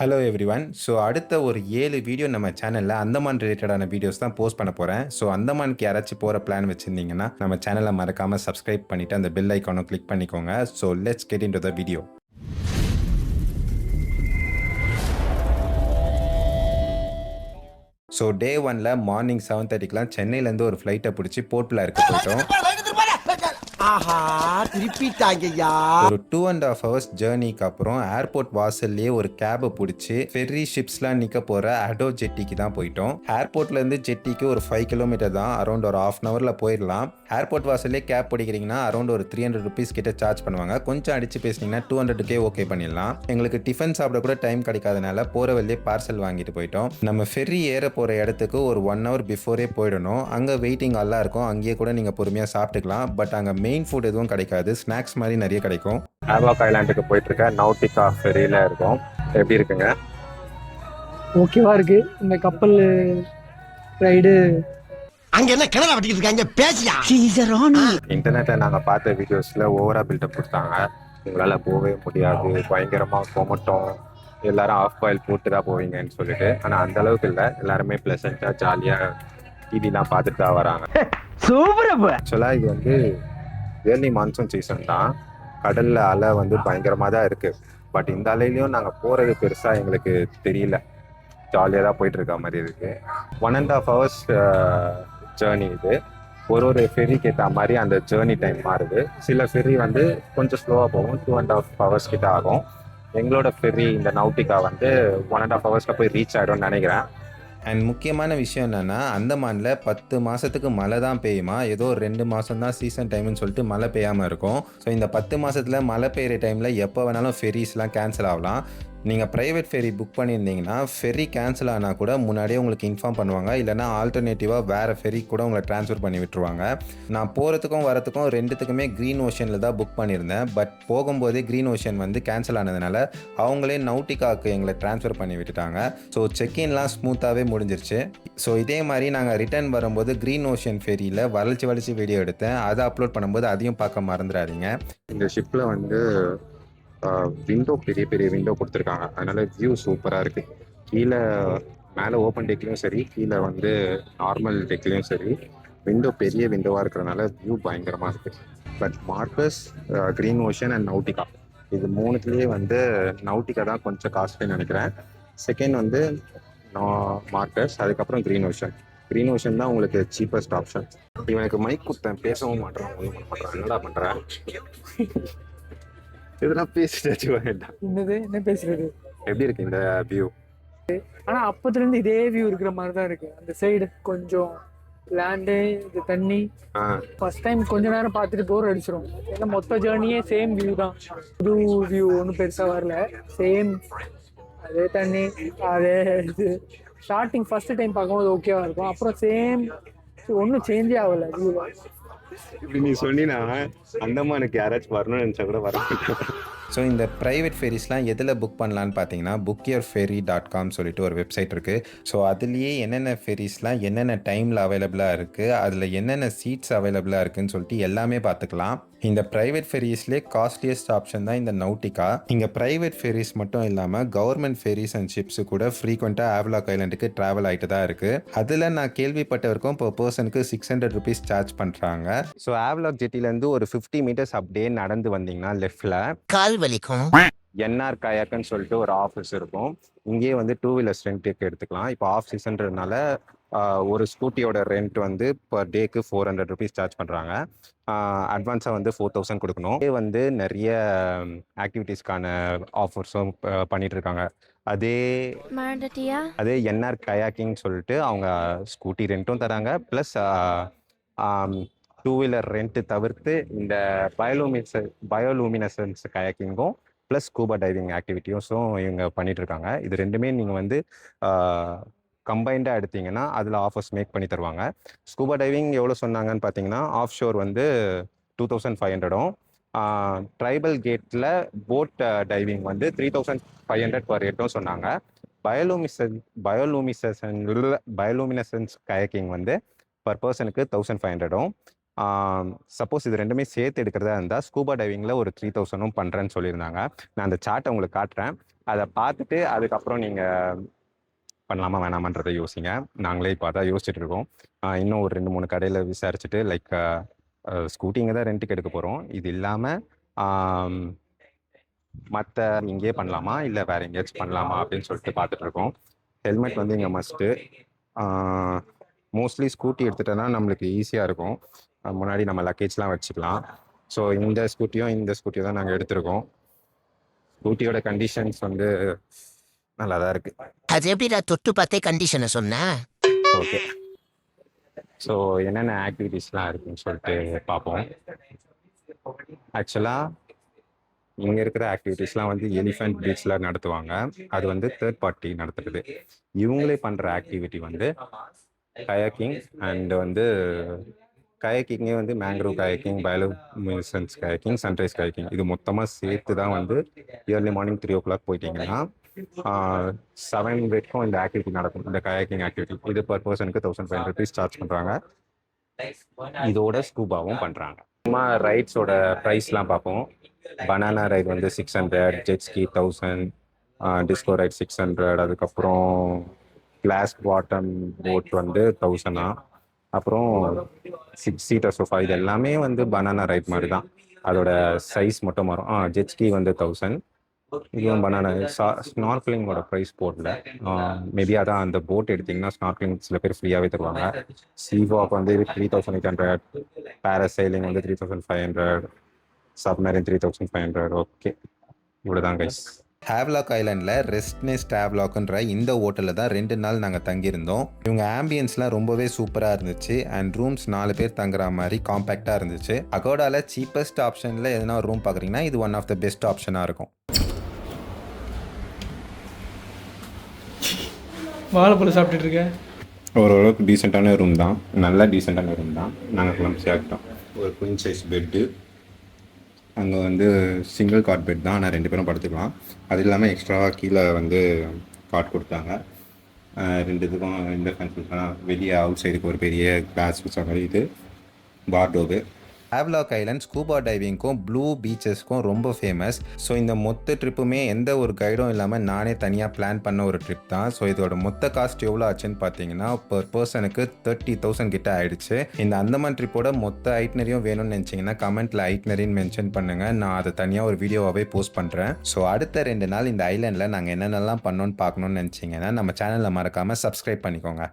Hello everyone. So அடுத்த ஒரு 7 video நம்ம சேனலில் அந்தமான் ரிலேட்டடான வீடியோஸ் தான் போஸ்ட் பண்ண போகிறேன். ஸோ அந்தமானுக்கு யாராச்சும் போகிற பிளான் வச்சுருந்தீங்கன்னா நம்ம சேனலை மறக்காமல் சப்ஸ்கிரைப் பண்ணிவிட்டு அந்த பெல் ஐக்கானும் கிளிக் பண்ணிக்கோங்க. So let's get into the video. So day 1ல் மார்னிங் 7:30க்குலாம் சென்னையிலேருந்து ஒரு ஃப்ளைட்டை பிடிச்சி போர்ட் பிளேருக்கு போயிட்டோம். ஆஹா திருப்பிட்டாங்கய்யா. ஒரு 2.5 hours ஜேர்னிக்கு அப்புறம் ஏர்போர்ட் வாசல்லேயே ஒரு கேபை பிடிச்சி ஃபெர்ரி ஷிப்ஸ்லாம் நிற்க போகிற அடோ ஜெட்டிக்கு தான் போயிட்டோம். ஏர்போர்ட்லேருந்து ஜெட்டிக்கு ஒரு 5 கிலோமீட்டர் தான், அரௌண்ட் ஒரு ½ hour போயிடலாம். ஏர்போர்ட் வாசல்லே கேப் பிடிக்கிறீங்கன்னா அரௌண்ட் ஒரு 300 rupees கிட்ட சார்ஜ் பண்ணுவாங்க. கொஞ்சம் அடிச்சு பேசினீங்கன்னா 200K ஓகே பண்ணிடலாம். எங்களுக்கு டிஃபன் சாப்பிட கூட டைம் கிடைக்காதனால போகிற வழியே பார்சல் வாங்கிட்டு போயிட்டோம். நம்ம ஃபெர்ரி ஏற போகிற இடத்துக்கு ஒரு 1 hour பிஃபோரே போயிடணும். அங்கே வெயிட்டிங் நல்லா இருக்கும், அங்கேயே கூட நீங்கள் பொறுமையாக சாப்பிட்டுக்கலாம். பட் அங்கே மெயின் ஃபுட் எதுவும் கிடைக்காது, ஸ்நாக்ஸ் மாதிரி நிறைய கிடைக்கும். ஹேவாக் ஐலாண்டுக்கு போயிட்டு இருக்க நௌட்டிகா ஃபெரியில இருக்கும். எப்படி இருக்குங்க? ஓகேவா இருக்கு இந்த கப்பல் ரைடு. அங்க என்ன கிணறு வெட்டிட்டு இருக்காங்க பேசியா. இன்டர்நெட்ல நாங்க பார்த்த வீடியோஸ்ல ஓவரா பில்டப் கொடுத்தாங்க. உங்களால போகவே முடியாது, பயங்கரமா கொமட்டும், எல்லாரும் ஆஃப் பாயில் போட்டு தான் போவீங்கன்னு சொல்லிட்டு. ஆனா அந்த அளவுக்கு இல்லை, எல்லாருமே பிளசண்டா ஜாலியா டிவிலாம் பார்த்துட்டு தான் வராங்க. ஆக்சுவலா இது வந்து ஏர்லி மான்சூன் சீசன் தான். கடல்ல அலை வந்து பயங்கரமா தான் இருக்கு. பட் இந்த அலையிலையும் நாங்கள் போறது பெருசா எங்களுக்கு தெரியல, ஜாலியாக தான் போயிட்டு இருக்க மாதிரி இருக்கு. 1.5 hours ஜேர்னி இது. ஒரு ஃபெர்ரிக்கு ஏற்ற மாதிரி அந்த ஜேர்னி டைம் மாறுது. சில ஃபெர்ரி வந்து கொஞ்சம் ஸ்லோவாக போகும், 2.5 hours கிட்ட ஆகும். எங்களோட ஃபெர்ரி இந்த நௌட்டிகா வந்து 1.5 hours போய் ரீச் ஆகிடும்னு நினைக்கிறேன். அண்ட் முக்கியமான விஷயம் என்னென்னா, அந்தமானில் 10 மாதத்துக்கு மழை தான் பெய்யுமா, ஏதோ 2 மாதம் தான் சீசன் டைம்னு சொல்லிட்டு மழை பெய்யாமல் இருக்கும். ஸோ இந்த 10 மாதத்தில் மழை பெய்கிற டைமில் எப்போ வேணாலும் ஃபெர்ரிஸ்லாம் கேன்சல் ஆகலாம். நீங்கள் ப்ரைவேட் ஃபெர்ரி புக் பண்ணியிருந்தீங்கன்னா ஃபெர்ரி கேன்சல் ஆனால் கூட முன்னாடியே உங்களுக்கு இன்ஃபார்ம் பண்ணுவாங்க, இல்லைனா ஆல்டர்னேட்டிவாக வேறு ஃபெர்ரி கூட உங்களை ட்ரான்ஸ்ஃபர் பண்ணி விட்டுருவாங்க. நான் போகிறதுக்கும் வரத்துக்கும் ரெண்டுத்துக்குமே க்ரீன் ஓஷனில் தான் புக் பண்ணியிருந்தேன். பட் போகும்போதே க்ரீன் ஓஷன் வந்து கேன்சல் ஆனதுனால அவங்களே நௌட்டிகாவுக்கு எங்களை ட்ரான்ஸ்ஃபர் பண்ணி விட்டுட்டாங்க. ஸோ செக்இன்லாம் ஸ்மூத்தாகவே முடிஞ்சிருச்சு. ஸோ இதே மாதிரி நாங்கள் ரிட்டர்ன் வரும்போது க்ரீன் ஓஷன் ஃபெரியில் வளைச்சி வீடியோ எடுத்தேன், அதை அப்லோட் பண்ணும்போது அதையும் பார்க்க மறந்துடாதீங்க. இந்த ஷிப்பில் வந்து விண்டோ பெரிய விண்டோ கொடுத்துருக்காங்க, அதனால வியூ சூப்பராக இருக்குது. கீழே மேலே ஓப்பன் டெக்லையும் சரி, கீழே வந்து நார்மல் டெக்லையும் சரி, விண்டோ பெரிய விண்டோவாக இருக்கிறதுனால வியூ பயங்கரமாக இருக்குது. But Marcus, green ocean and Nautica, இது மூணுத்துலேயே வந்து நௌட்டிகா தான் கொஞ்சம் காஸ்ட்லின்னு நினைக்கிறேன். செகண்ட் வந்து மார்க்கஸ், அதுக்கப்புறம் க்ரீன் ஓஷன் தான் உங்களுக்கு சீப்பஸ்ட் ஆப்ஷன். இவனுக்கு மைக் கொடுத்தேன், பேசவும் மாட்டேறான், ஒன்றும் பண்ண மாட்டேறான். என்னடா பண்ணுறேன்? இதெல்லாம் பேசிட்டு வேண்டாம். என்ன பேசுறது? எப்படி இருக்கு இந்த வியூ? ஆனா அப்பத்துல இருந்து இதே வியூ இருக்கிற மாதிரி தான் இருக்கு. அந்த சைடு கொஞ்சம் லேண்டு, இது தண்ணி. ஃபர்ஸ்ட் டைம் கொஞ்ச நேரம் பார்த்துட்டு போர் அடிச்சிடும். ஏன்னா மொத்த ஜேர்னியே சேம் வியூ தான், புது வியூ ஒன்றும் பெருசா வரல. சேம் அதே தண்ணி, அதே இது. ஸ்டார்டிங் ஃபர்ஸ்ட் டைம் பார்க்கும்போது ஓகேவா இருக்கும், அப்புறம் சேம், ஒன்றும் சேஞ்சே ஆகல வியூ. இப்படி நீ சொன்னீங்கன்னா அந்தமானுக்கு யாராச்சும் வரணும்னு நினச்சா கூட வர. ஸோ இந்த ப்ரைவேட் ஃபெரிஸ்லாம் எதில் புக் பண்ணலான்னு பார்த்தீங்கன்னா bookyourferry.com சொல்லிட்டு ஒரு வெப்சைட் இருக்குது. ஸோ அதுலேயே என்னென்ன ஃபெரிஸ்லாம் என்னென்ன டைமில் அவைலபிளாக இருக்குது, அதில் என்னென்ன சீட்ஸ் அவைலபிளாக இருக்குதுன்னு சொல்லிட்டு எல்லாமே பார்த்துக்கலாம். இந்த ப்ரைவேட் ஃபெரிஸ்லேயே காஸ்ட்லியஸ்ட் ஆப்ஷன் தான் இந்த நௌட்டிகா. இங்கே ப்ரைவேட் ஃபெரிஸ் மட்டும் இல்லாமல் கவர்மெண்ட் ஃபெரிஸ் அண்ட் ஷிப்ஸு கூட ஃப்ரீக்வெண்ட்டாக ஹேவ்லாக் ஐலாண்டுக்கு ட்ராவல் ஆகிட்டு தான் இருக்குது. அதில் நான் கேள்விப்பட்ட வரைக்கும் இப்போ பர்சனுக்கு 600 rupees சார்ஜ் பண்ணுறாங்க. ஸோ ஹேவ்லாக் ஜெட்டிலேருந்து ஒரு 50 meters அப்படியே நடந்து வந்தீங்கன்னா லெஃப்டில் கால் வலிக்கும் என்ஆர் கயாக்குன்னு சொல்லிட்டு ஒரு ஆஃபீஸ் இருக்கும். இங்கேயே வந்து 2 wheelers ரெண்ட்டுக்கு எடுத்துக்கலாம். இப்போ ஆஃப் சீசன்றதுனால ஒரு ஸ்கூட்டியோட ரெண்ட் வந்து பர் டேக்கு 400 rupees சார்ஜ் பண்ணுறாங்க. அட்வான்ஸாக வந்து 4000 கொடுக்கணும். இதே வந்து நிறைய ஆக்டிவிட்டீஸ்க்கான ஆஃபர்ஸும் பண்ணிட்டு இருக்காங்க. அதே என்ஆர் கயாக்கிங் சொல்லிட்டு அவங்க ஸ்கூட்டி ரெண்ட்டும் தராங்க, ப்ளஸ் 2 wheeler ரெண்ட்டு தவிர்த்து இந்த பயோலூமினசன்ஸ் கயாக்கிங்கும் ப்ளஸ் ஸ்கூபா டைவிங் ஆக்டிவிட்டிஸும் இவங்க பண்ணிட்டு இருக்காங்க. இது ரெண்டுமே நீங்கள் வந்து கம்பைண்டாக எடுத்தீங்கன்னா அதில் ஆஃபர்ஸ் மேக் பண்ணி தருவாங்க. ஸ்கூபா டைவிங் எவ்வளோ சொன்னாங்கன்னு பார்த்தீங்கன்னா ஆஃப் ஷோர் வந்து 2500, ட்ரைபல் கேட்டில் போட் டைவிங் வந்து 3500 per head சொன்னாங்க. பயோலூமினசன்ஸ் கயாக்கிங் வந்து பர் பர்சனுக்கு 1500. சப்போஸ் இது ரெண்டுமே சேர்த்து எடுக்கிறதா இருந்தால் ஸ்கூபா டைவிங்கில் ஒரு 3000 பண்ணுறேன்னு சொல்லியிருந்தாங்க. நான் அந்த சார்ட்டை உங்களுக்கு காட்டுறேன். அதை பார்த்துட்டு அதுக்கப்புறம் நீங்கள் பண்ணலாமா வேணாமான்றதை யோசிங்க. நாங்களே இப்போ அதான் யோசிச்சுட்டு இருக்கோம். இன்னும் ஒரு 2-3 கடையில் விசாரிச்சுட்டு லைக் ஸ்கூட்டி இங்கே தான் ரெண்ட்டுக்கு எடுக்க போகிறோம். இது இல்லாமல் மற்ற இங்கேயே பண்ணலாமா இல்லை வேறு எங்கேயாச்சும் பண்ணலாமா அப்படின்னு சொல்லிட்டு பார்த்துட்டு இருக்கோம். ஹெல்மெட் வந்து இங்கே மஸ்ட்டு. மோஸ்ட்லி ஸ்கூட்டி எடுத்துட்டோன்னா நம்மளுக்கு ஈஸியாக இருக்கும். முன்னாடி நம்ம லக்கேஜ்லாம் வச்சுக்கலாம். ஸோ இந்த ஸ்கூட்டியும் தான் நாங்கள் எடுத்திருக்கோம். ஸ்கூட்டியோட கண்டிஷன்ஸ் வந்து நல்லா தான் இருக்குது. அது எப்படிடா தொட்டு பார்த்தே கண்டிஷனை சொன்னேன். ஓகே, ஸோ என்னென்ன ஆக்டிவிட்டீஸ்லாம் இருக்குன்னு சொல்லிட்டு பார்ப்போம். ஆக்சுவலாக இங்கே இருக்கிற ஆக்டிவிட்டீஸ்லாம் வந்து எலிஃபென்ட் பீச்சில் நடத்துவாங்க. அது வந்து தேர்ட் பார்ட்டி நடத்துறது. இவங்களே பண்ணுற ஆக்டிவிட்டி வந்து கயாக்கிங் அண்ட் வந்து கயாக்கிங்கே வந்து mangrove kayaking, bioluminescence kayaking, sunrise kayaking இது மொத்தமாக சேர்த்து தான் வந்து இயர்லி மார்னிங் 3 o'clock போயிட்டீங்கன்னா 7 வரைக்கும் இந்த ஆக்டிவிட்டி நடக்கும். இந்த கயாக்கிங் ஆக்டிவிட்டி இது பர் பர்சனுக்கு 1500 rupees சார்ஜ் பண்ணுறாங்க. இதோட ஸ்கூபாவும் பண்ணுறாங்க. சும்மா ரைட்ஸோட ப்ரைஸ்லாம் பார்ப்போம். பனானா ரைட் வந்து 600, ஜெட்ஸ்கி 1000, டிஸ்கோ ரைட் 600, அதுக்கப்புறம் கிளாஸ் பாட்டம் போட் வந்து 1000. அப்புறம் 6 seater சோஃபா இது எல்லாமே வந்து பனானா ரைட் மாதிரி தான். அதோட சைஸ் மட்டும் மாறும். ஜெட்ஸ்கி வந்து 1000. இதுவும் பனானா. ஸ்நார்க்லிங்கோட ப்ரைஸ் போடல. மேபி அதான் அந்த போட் எடுத்திங்கன்னா ஸ்நார்க்லிங் சில பேர் ஃப்ரீயாகவே தருவாங்க. சீவாக் வந்து 3800, பேராசைலிங் வந்து 3500, சப்மரின் 3500. ஓகே, இவ்வளோதான் கைஸ். ஹேவ்லாக் ஐலாண்டில் ரெஸ்ட்னெஸ்ட் ஹேவ்லாக்ன்ற இந்த ஹோட்டலில் தான் 2 நாள் நாங்கள் தங்கியிருந்தோம். இவங்க ஆம்பியன்ஸ்லாம் ரொம்பவே சூப்பராக இருந்துச்சு. அண்ட் ரூம்ஸ் 4 பேர் தங்குற மாதிரி காம்பேக்டாக இருந்துச்சு. அகோடாவில் சீப்பஸ்ட் ஆப்ஷனில் எதனா ஒரு ரூம் பார்க்குறீங்கன்னா இது ஒன் ஆஃப் த பெஸ்ட் ஆப்ஷனாக இருக்கும். வாழைப்பழம் சாப்பிட்டுட்டு இருக்கேன். ஓரளவுக்கு டீசெண்டான ரூம் தான். நல்லா டீசெண்டான ரூம் தான். நாங்கள் கிளம்பி ஆகிட்டோம். ஒரு குயின் சைஸ் பெட்டு. அங்கே வந்து சிங்கிள் காட் பெட் தான். ஆனால் 2 பேரும் படுத்துக்கலாம். அது இல்லாமல் எக்ஸ்ட்ராவாக கீழே வந்து காட் கொடுத்தாங்க. 2 இதுக்கும் இந்த ஃபங்க்ஷன்ஸ்லாம் வெளியே அவுட் சைடுக்கு ஒரு பெரிய கிளாஸ் வச்ச மாதிரி இது வார்ட்ரோபு. ஹேவ்லாக் ஐலாண்ட் ஸ்கூபா டைவிங்க்கும் ப்ளூ பீச்சஸ்க்கும் ரொம்ப ஃபேமஸ். ஸோ இந்த மொத்த ட்ரிப்புமே எந்த ஒரு கைடும் இல்லாமல் நானே தனியாக பிளான் பண்ண ஒரு ட்ரிப் தான். ஸோ இதோட மொத்த காஸ்ட் எவ்வளோ ஆச்சுன்னு பார்த்தீங்கன்னா பர் பர்சனுக்கு 30,000 கிட்ட ஆயிடுச்சு. இந்த அந்தமான் ட்ரிப்போட மொத்த ஐட்னரியும் வேணும்னு நினச்சிங்கன்னா கமெண்ட்டில் ஐட்னரின்னு மென்ஷன் பண்ணுங்கள். நான் அதை தனியாக ஒரு வீடியோவாகவே போஸ்ட் பண்ணுறேன். ஸோ அடுத்த 2 நாள் இந்த ஐலாண்டில் நாங்கள் என்னென்னலாம் பண்ணோன்னு பார்க்கணுன்னு நினச்சிங்கன்னா நம்ம சேனலில் மறக்காமல் சப்ஸ்கிரைப் பண்ணிக்கோங்க.